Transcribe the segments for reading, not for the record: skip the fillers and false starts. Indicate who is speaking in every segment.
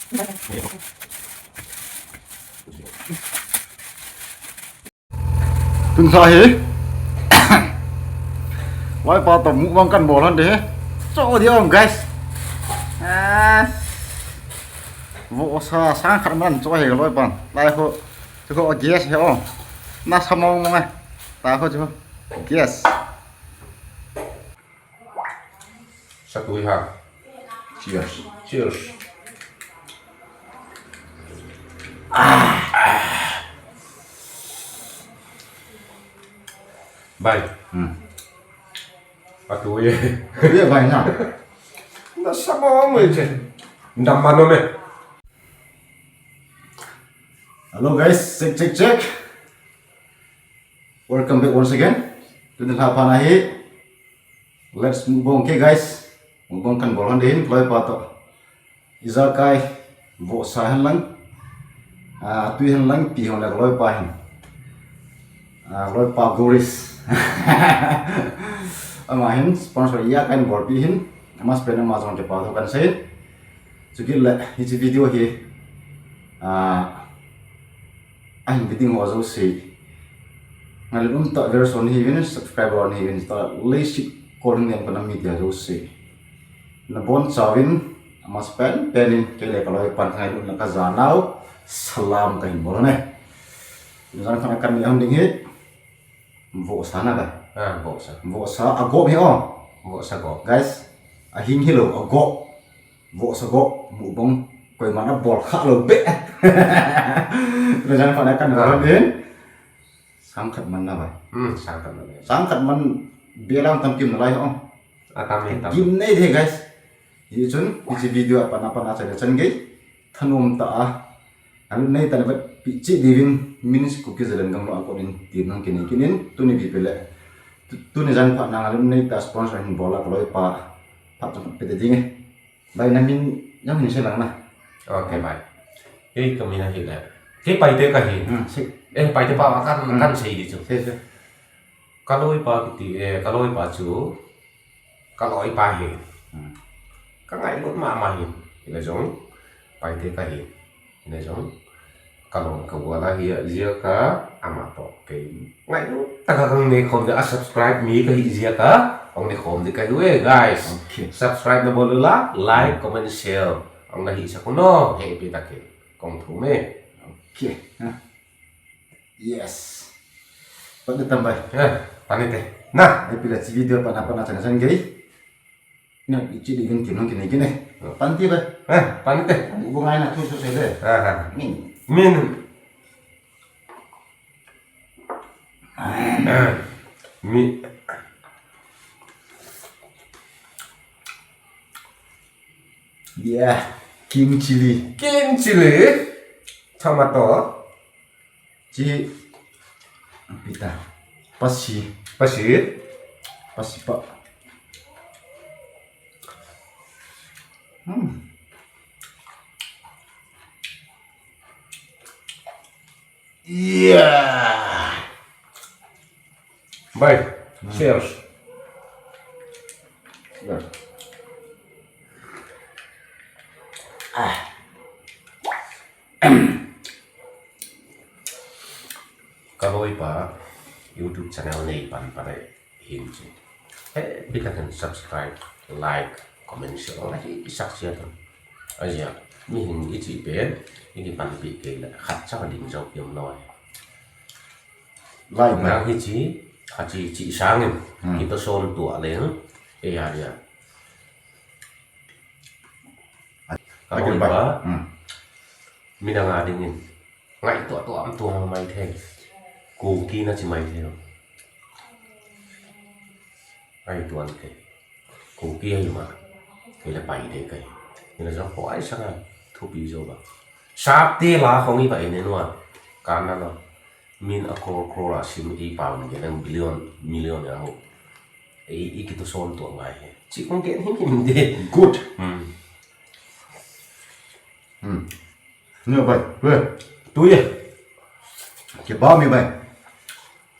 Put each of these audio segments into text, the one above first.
Speaker 1: Tun sahi. Loi pa to mu bang kan bolan deh. So dia om guys. Wo sa sang khat man cho he loi pan. Lai ho cho gas he om. Na samong mong ta ho cho. Gas.
Speaker 2: Satu lihat.
Speaker 1: Cheers.
Speaker 2: Cheers. Baik. Aduh ya.
Speaker 1: Dia banyak.
Speaker 2: Nggak sama om aja. Nggak mana me.
Speaker 1: Hello guys, check. Welcome back once again. Tun panahi. Let's move on, okay guys. Move on kan bolan deh. Loi pa to. Izakai bo sahan lang. Tui han lang pi hon loi pa hin. Loi pa goris. Amahin sponsor iya kan bor pi hin. Mas pena mas on te pa to kan sai. Jadi le ini video hi. Anh biting ho zo si. Ngalun ta version hi win subscriber ni win ta lesi kolon yang kana media zo si. Na bon chawin mas penin kele kalau pan ngai dun ka zanau salam kain bolone. Jangan kana kan yang ding hit. Vo sana ba.
Speaker 2: Bosa.
Speaker 1: Vo sa agop hi om.
Speaker 2: Bosa kok.
Speaker 1: Guys, ahing hilo agop. Vo sa go mubong koy mana bol kha lo be. Jangan pada kan orang din. Sangkat mana ba?
Speaker 2: Sangkat mana?
Speaker 1: Sangkat man bilang tampil nalai om.
Speaker 2: Atami.
Speaker 1: Kim nei deh guys. Ini chun isi video apa na saya chan gay. Thanum ta. Alu nei tan bat pichi divin minis cookies dan kamu aku nin tinang kinin tu ni bipele. Tu ni jangan pak nang alu nei ta sponsor hin bola kalau pak tempat pete ding. Baik namin yang ini saya lang na.
Speaker 2: Oke baik. Ini kami nak hilang. Kita pai ka hi. Pai te pa kan sei gitu. Kalau ipa gitu, kalau ipa cu, kalau ipa hi. Kan ngai lut ma hi. Ini jong pai te ka hi. Ini jong kalau kau lagi dia ka amato. Kai ngai lut tagang ne kom dia subscribe mi ka hi dia ka. Ông này khom di kai we guys. Subscribe na bolu la, like, comment, share. Ông na hi sa kuno, happy takin. Kong thu me.
Speaker 1: Oke. Yes. Pada tambah.
Speaker 2: Panit eh. Nah,
Speaker 1: Ay pila si video apa na chan gay. Ina ichi divin tinang kini. Panti ba?
Speaker 2: panit eh.
Speaker 1: Hubungan na tu sele. Min.
Speaker 2: Min. Mi.
Speaker 1: Dia king chili.
Speaker 2: Kin chili. Tomato.
Speaker 1: Ci pita. Pasi
Speaker 2: Pasir.
Speaker 1: pak. Iya.
Speaker 2: Baik. Cheers. Kalau ipa YouTube channel này bạn pada hiện chứ. Kita kan subscribe, like, comment, share lagi saksian. Aja, mihin isi ben, ini pan pikir lah. Khát chắc định dọc yếm nói.
Speaker 1: Lai
Speaker 2: Nang hiji, haji ci sangin, kita son tua lên. Ya dia. Kalau ipa, minang adingin. Ngai tua am tua mai theng. Cô kia nó chỉ mày theo ai tuần cái cô kia mà cái là bảy đấy cái nên là do hỏi sang à thu bí rồi mà sắp tê lá không như vậy nên mà cả nó min a crore là sim y pound cái đang million là một ấy cái tôi son tuổi ngày chỉ không kiện hết mình đi
Speaker 1: good. Như vậy.
Speaker 2: túi đi
Speaker 1: Cái bao mi vậy.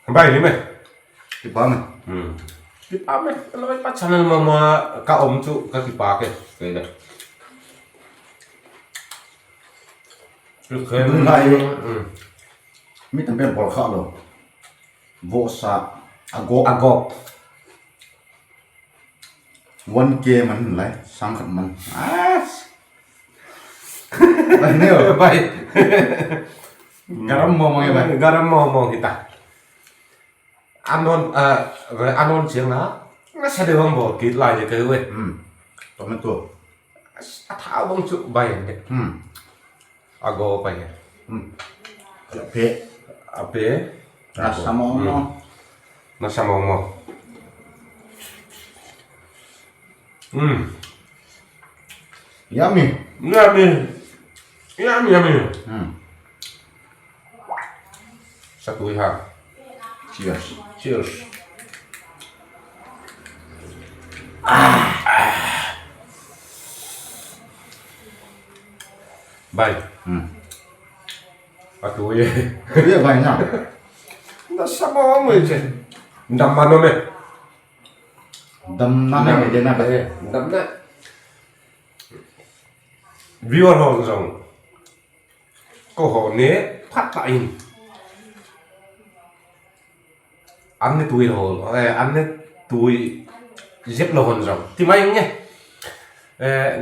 Speaker 2: bay đi mày
Speaker 1: Cái bao mi.
Speaker 2: Di pa me, kalau ay pacaran mga kaom cu, kaki pake, kayak Kem.
Speaker 1: Mi tampen bol kha lo. Vo sa agok
Speaker 2: Agok.
Speaker 1: 1K man lai sang khat man. Bai neo.
Speaker 2: Baik.
Speaker 1: Garam mo mo bai.
Speaker 2: Garam mau kita. Anon chiang na. Nó sẽ được không bộ kít lại cho cái quê.
Speaker 1: Tomato.
Speaker 2: Tháo bông chụp bay này. Ago bay này.
Speaker 1: Pe.
Speaker 2: Ape.
Speaker 1: Rasa mo no.
Speaker 2: Nó sama mau.
Speaker 1: Yummy.
Speaker 2: Yummy. Satu ha.
Speaker 1: Cheers.
Speaker 2: Cheers. Bay. Aduh ya.
Speaker 1: Dia banyak.
Speaker 2: Nó sama mau chứ. Đâm ăn không mày?
Speaker 1: Dam nana cái gì nè.
Speaker 2: Đâm đấy. Viewer hồ rồng. Cô hồ nế phát lại. Ăn cái túi hồ, ăn cái túi dép là hồn rồng. Thì mấy nhé.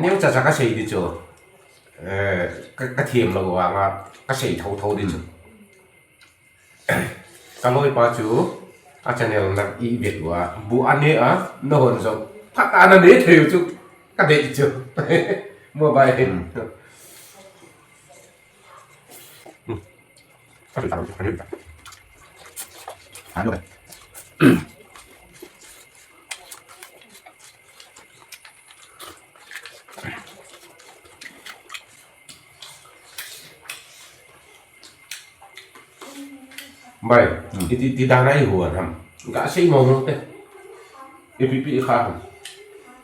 Speaker 2: Nếu chả cái gì đi chỗ. Cái thiềm là của anh cái gì thâu đi chỗ. Kalau ipa chú channel nang i Việt của bu anh ấy nó hồn rồng. Phát ăn nó nế theo chú. Cái đấy chú. Mua bài hình.
Speaker 1: Ăn được.
Speaker 2: Mày, thì đang này hùa hầm. Gã sĩ mong không thế. Ipi khá hầm.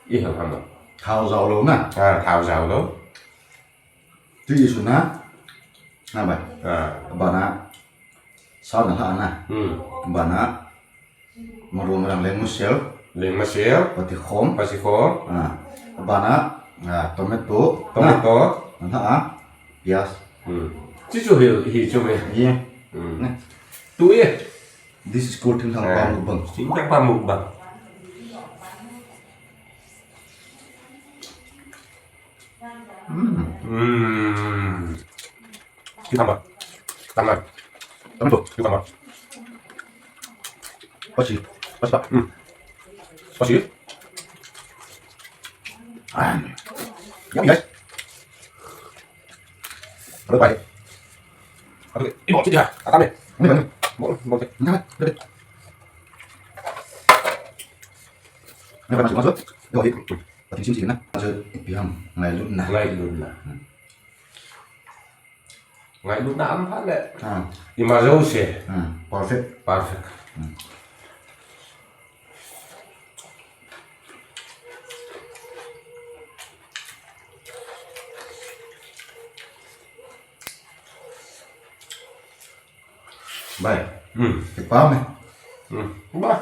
Speaker 2: Ý hầm hầm.
Speaker 1: Thao rau luôn nè.
Speaker 2: Thảo rào đó.
Speaker 1: Tuy nhiên na. Na bai. Bana. Sao nè hả na. Bana. Marum rang lemon shell.
Speaker 2: Lên mà xéo.
Speaker 1: Pati khom.
Speaker 2: Pasti khó.
Speaker 1: Bana. Tomato.
Speaker 2: Tomato.
Speaker 1: Hả. Pias.
Speaker 2: Chứ chú hiểu cho mày.
Speaker 1: Yeah.
Speaker 2: Túi
Speaker 1: This is called thing thang pang lubang.
Speaker 2: chính là ba mục bằng. Cái thằng này.
Speaker 1: Tomato.
Speaker 2: Cái thằng này.
Speaker 1: Pasi. Pas.
Speaker 2: Pasti.
Speaker 1: Yummy guys. Rồi bai.
Speaker 2: Aduh, ini mau dia. Kata nih.
Speaker 1: Ini bang.
Speaker 2: Mau.
Speaker 1: Nah, udah. Ini masuk. Yo, hit. Pati sini na. Masuk piham ngai lu na.
Speaker 2: Ngay luôn là. Ngay lúc nào ăn phát đấy. Nhưng mà dâu xẻ.
Speaker 1: Perfect.
Speaker 2: Perfect.
Speaker 1: Baik. Kita nih.
Speaker 2: Bah.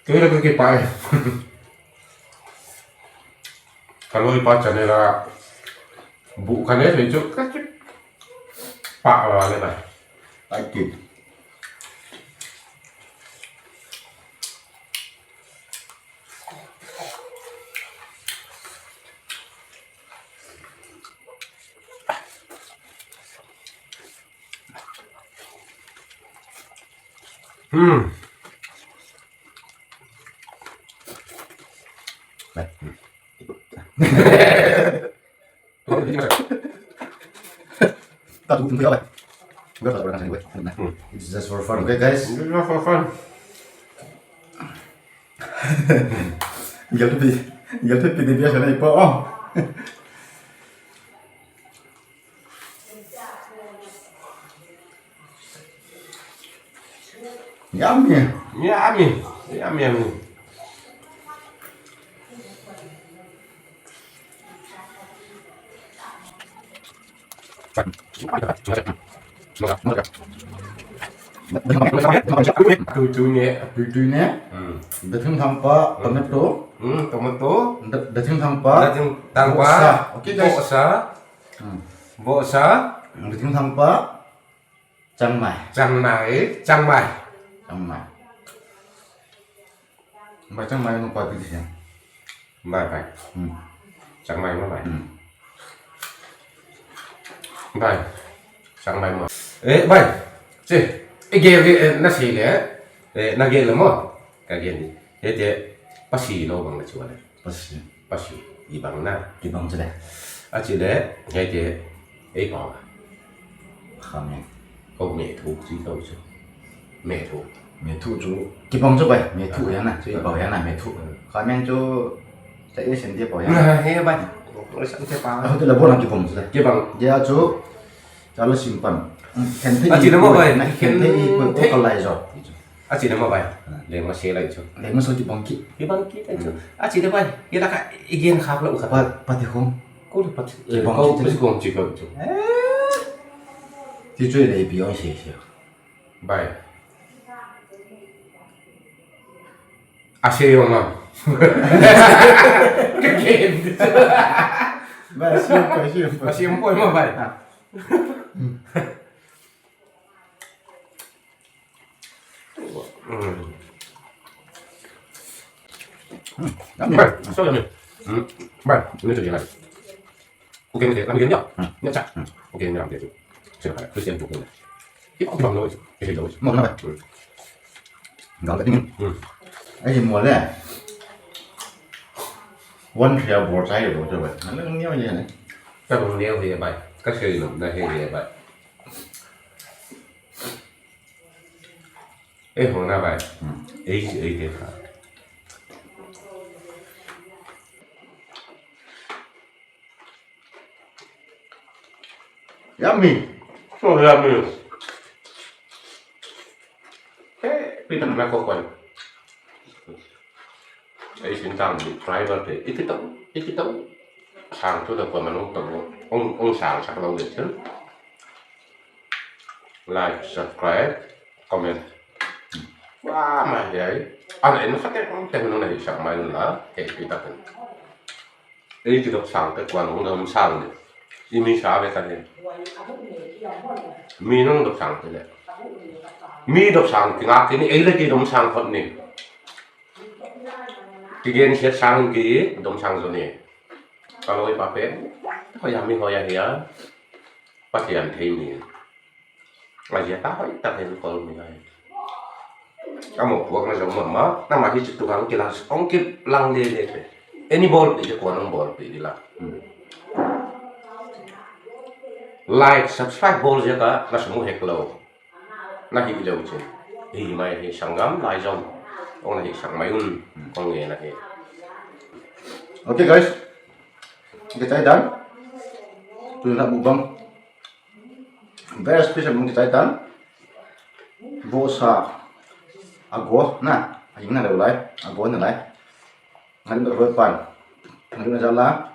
Speaker 2: Kira cái pai. Kalau ipa channel là bukan ya itu kan pak lah này.
Speaker 1: Thank you. Baik. Tak tunggu apa? Gue tak pernah gue. It's just for fun, okay guys?
Speaker 2: It's not for fun.
Speaker 1: Giờ tôi bị biasa này po. Yummy.
Speaker 2: Yummy.
Speaker 1: Tujuhnya, datang tanpa tomato,
Speaker 2: Tomato.
Speaker 1: datang tanpa
Speaker 2: Tanpa
Speaker 1: bosa. Oke guys.
Speaker 2: Bosa.
Speaker 1: Bị tiếng thằng bá Trăng mày
Speaker 2: Chẳng mày
Speaker 1: Trăng mày Mà trăng mày không có cái gì
Speaker 2: Mày mày Chẳng mày mà mày
Speaker 1: Ừ.
Speaker 2: Mày Chẳng mày mà ê mày chứ 이게 나시래 나게는 뭐 가게니 이제 빠시로 방을 좋아해
Speaker 1: Bác
Speaker 2: 빠시 이 방나
Speaker 1: Cái bóng cho đây
Speaker 2: 아치래 이제 이 방
Speaker 1: Khá mẹ
Speaker 2: có mẹ thuộc chỉ đâu chứ mẹ thuộc
Speaker 1: Mẹ thụ chú Cái bóng cho vậy Mẹ thụ ấy này Cái bảo ấy này mẹ thụ Khá mẹ cho Sẽ xem tiếp bảo ấy
Speaker 2: nghe bạn nói sẵn thế ba
Speaker 1: Tức là bố làm cái bóng cho đây
Speaker 2: cái bằng
Speaker 1: Giờ chú Cho nó xin phần Khen thấy
Speaker 2: chỉ nó mà vậy
Speaker 1: Khen thấy Bố còn lại rồi
Speaker 2: chỉ nó mà vậy để mà xe lại chứ
Speaker 1: Để mà sao cái bóng kỹ
Speaker 2: cái bằng kia chứ chỉ nó vậy cái là cái ý kiến khác lắm khác
Speaker 1: Bắt thì không
Speaker 2: cô được bắt
Speaker 1: Cái bóng
Speaker 2: cô
Speaker 1: chỉ
Speaker 2: biết không chỉ cần chứ
Speaker 1: Thì chơi này bị ôi xì xì
Speaker 2: vậy xe mà cái game
Speaker 1: Vậy siêu phải siêu phải
Speaker 2: xe không mà vậy Vậy, sao vậy? Vậy, ini tuh jalan. Oke, làm cái nhá. Nhá chắc. Ok, làm cái. Chưa phải, cứ xem chụp này. Cái bằng thôi, cái gì
Speaker 1: Một là vậy Đó là tiếng Ấy thì mùa này One theo bò trái rồi cho vậy Nó không nhiều như thế này
Speaker 2: Cái bằng đeo thì vậy, các sự làm đây thì vậy. Ê, hôm nay vậy. Ý thế phải.
Speaker 1: Yummy
Speaker 2: Oh, ya mío. Pita na ko ko. Ay sintang di driver te. Ikitaw. Sang tu da ko manong to. Ông sang sak lâu được chứ. Like, subscribe, comment. Wah, mà vậy. Anh ấy nó phát cái tên nó này sang mai là cái kita kan. Ini kita sang ke quan ông sang này. Ini sao vậy kan? Mi nông độc sản thế này, mi độc sản thì ngạc cái này ấy là cái độc sản thật này, cái gen xét sang cái độc sản rồi này, kalau cái bà bé, thôi giờ mình hỏi ya, phát hiện thấy mình, mà giờ ta hỏi ta thấy con mình này, kamu buat nasi mama, nama hiji tukang kilas, ongkip lang dia deh, ini bol di kuanang bol di lah. Like, subscribe bol jaga na semua heklo na hi lâu chứ hi mai hi sangam lai zong ông là hi sang mai con nghe là hi
Speaker 1: Ok guys Cái trái tán Tôi là bụng bông Very special mong cái trái tán Vô sa Ago na Ayun na daw lai Ago na lai Ngayon na road pan Ngayon na jala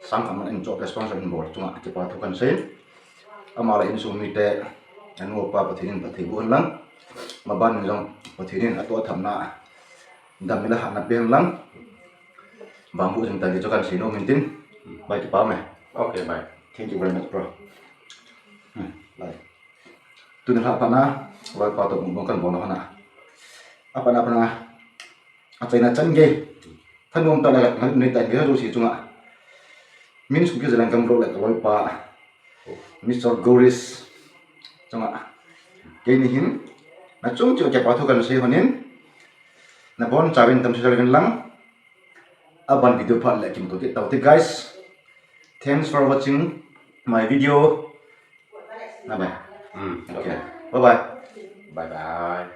Speaker 1: Sang kaman ang job sponsor ng board tunga kipatukan sin amala in sumite anu pa patinin patibuhan lang maban lang patinin ato thamna damila hanap bihan lang bambu jeng tadi jokan sino mintin bye pa me
Speaker 2: okay bye
Speaker 1: thank you very much bro bye tu na pa na wal pa to mong kan bono na apa na atay na chan ge thanum ta la ngai tai ge ro si chunga min sum ke jalan kam ro la wal pa Mr. Goris chunga ke ni hin na chung chu ke pa thu kan se honin na bon chawin tam se jalan lang aban video phat la kim to te tawte guys thanks for watching my video bye bye okay bye bye
Speaker 2: bye bye